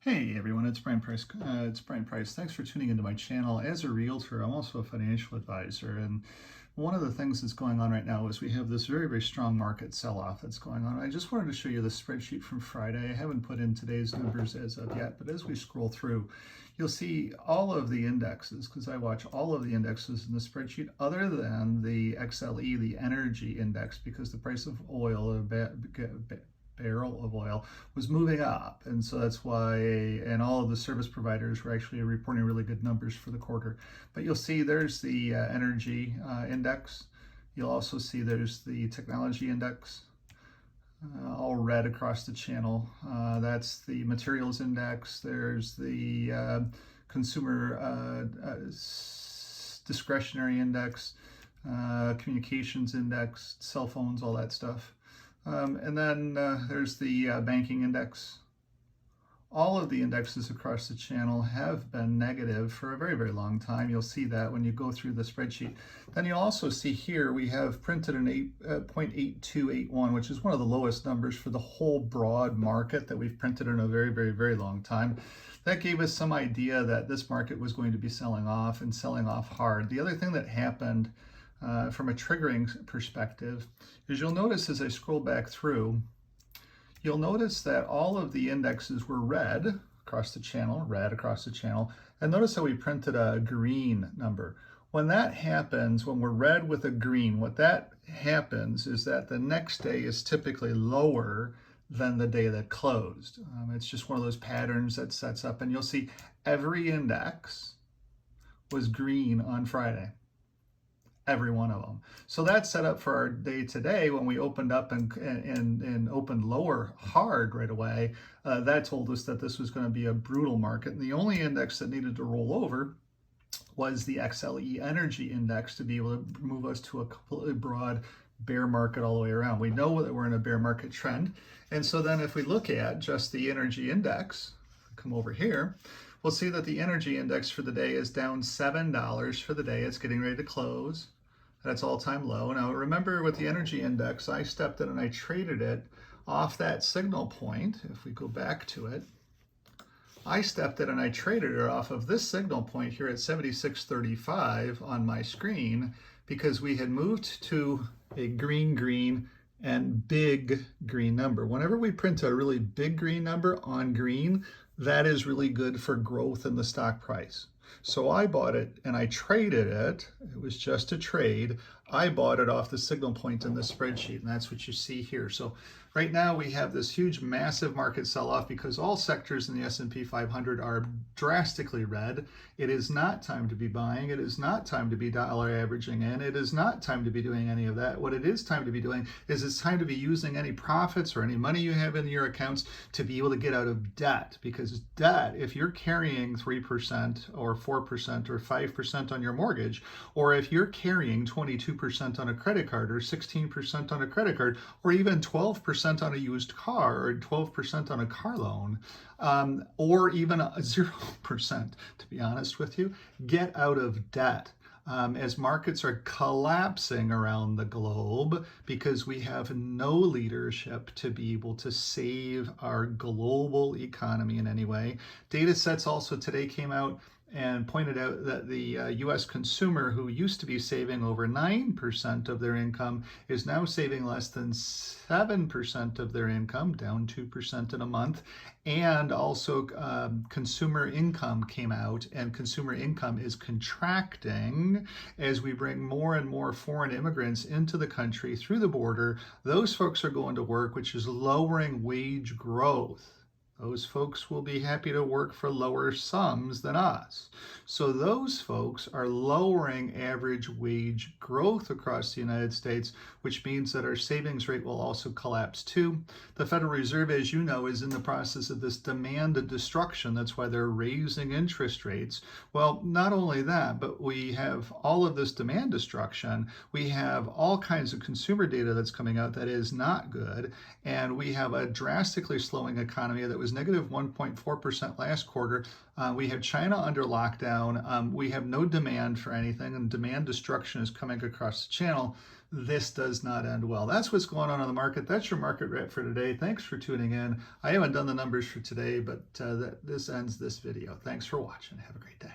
Hey everyone, it's Brian Price. Thanks for tuning into my channel. As a realtor, I'm also a financial advisor, and one of the things that's going on right now is we have this very strong market sell-off that's going on. I just wanted to show you the spreadsheet from Friday. I haven't put in today's numbers as of yet, but as we scroll through, you'll see all of the indexes, because I watch all of the indexes in the spreadsheet other than the XLE, the energy index, because the price of oil, barrel of oil, was moving up, and so that's why, and all of the service providers were actually reporting really good numbers for the quarter. But you'll see there's the energy index. You'll also see there's the technology index, all red across the channel. That's the materials index. There's the consumer discretionary index, communications index, cell phones, all that stuff. And then there's the banking index. All of the indexes across the channel have been negative for a very long time. You'll see that when you go through the spreadsheet. Then you'll also see here we have printed an 8.8281, which is one of the lowest numbers for the whole broad market that we've printed in a very long time. That gave us some idea that this market was going to be selling off and selling off hard. The other thing that happened from a triggering perspective is you'll notice as I scroll back through, you'll notice that all of the indexes were red across the channel, and notice how we printed a green number. When that happens, when we're red with a green, what that happens is that the next day is typically lower than the day that closed. It's just one of those patterns that sets up, and you'll see every index was green on Friday. Every one of them. So that's set up for our day today when we opened up and opened lower hard right away. That told us that this was going to be a brutal market. And the only index that needed to roll over was the XLE energy index to be able to move us to a completely broad bear market all the way around. We know that we're in a bear market trend. And so then if we look at just the energy index, come over here, we'll see that the energy index for the day is down $7 for the day. It's getting ready to close. That's all-time low. Now remember, with the energy index, I stepped in and I traded it off that signal point. If we go back to it, I stepped in and I traded it off of this signal point here at 76.35 on my screen, because we had moved to a green and big green number. Whenever we print a really big green number on green, that is really good for growth in the stock price. So I bought it and I traded it. It was just a trade. I bought it off the signal point in the spreadsheet, and that's what you see here. So right now we have this huge, massive market sell-off because all sectors in the S&P 500 are drastically red. It is not time to be buying. It is not time to be dollar averaging in. It is not time to be doing any of that. What it is time to be doing is it's time to be using any profits or any money you have in your accounts to be able to get out of debt. Because debt, if you're carrying 3% or 4% or 5% on your mortgage, or if you're carrying 22% on a credit card or 16% on a credit card, or even 12% on a used car or 12% on a car loan, or even 0%, to be honest with you, get out of debt. As markets are collapsing around the globe because we have no leadership to be able to save our global economy in any way. Data sets also today came out and pointed out that the U.S. consumer, who used to be saving over 9% of their income, is now saving less than 7% of their income, down 2% in a month. And also consumer income came out, and consumer income is contracting as we bring more and more foreign immigrants into the country through the border. Those folks are going to work, which is lowering wage growth. Those folks will be happy to work for lower sums than us. So those folks are lowering average wage growth across the United States, which means that our savings rate will also collapse too. The Federal Reserve, as you know, is in the process of this demand destruction. That's why they're raising interest rates. Well, not only that, but we have all of this demand destruction. We have all kinds of consumer data that's coming out that is not good. And we have a drastically slowing economy that was was negative 1.4% last quarter. We have China under lockdown. We have no demand for anything, and demand destruction is coming across the channel. This does not end well. That's what's going on the market. That's your market wrap for today. Thanks for tuning in. I haven't done the numbers for today, but this ends this video. Thanks for watching. Have a great day.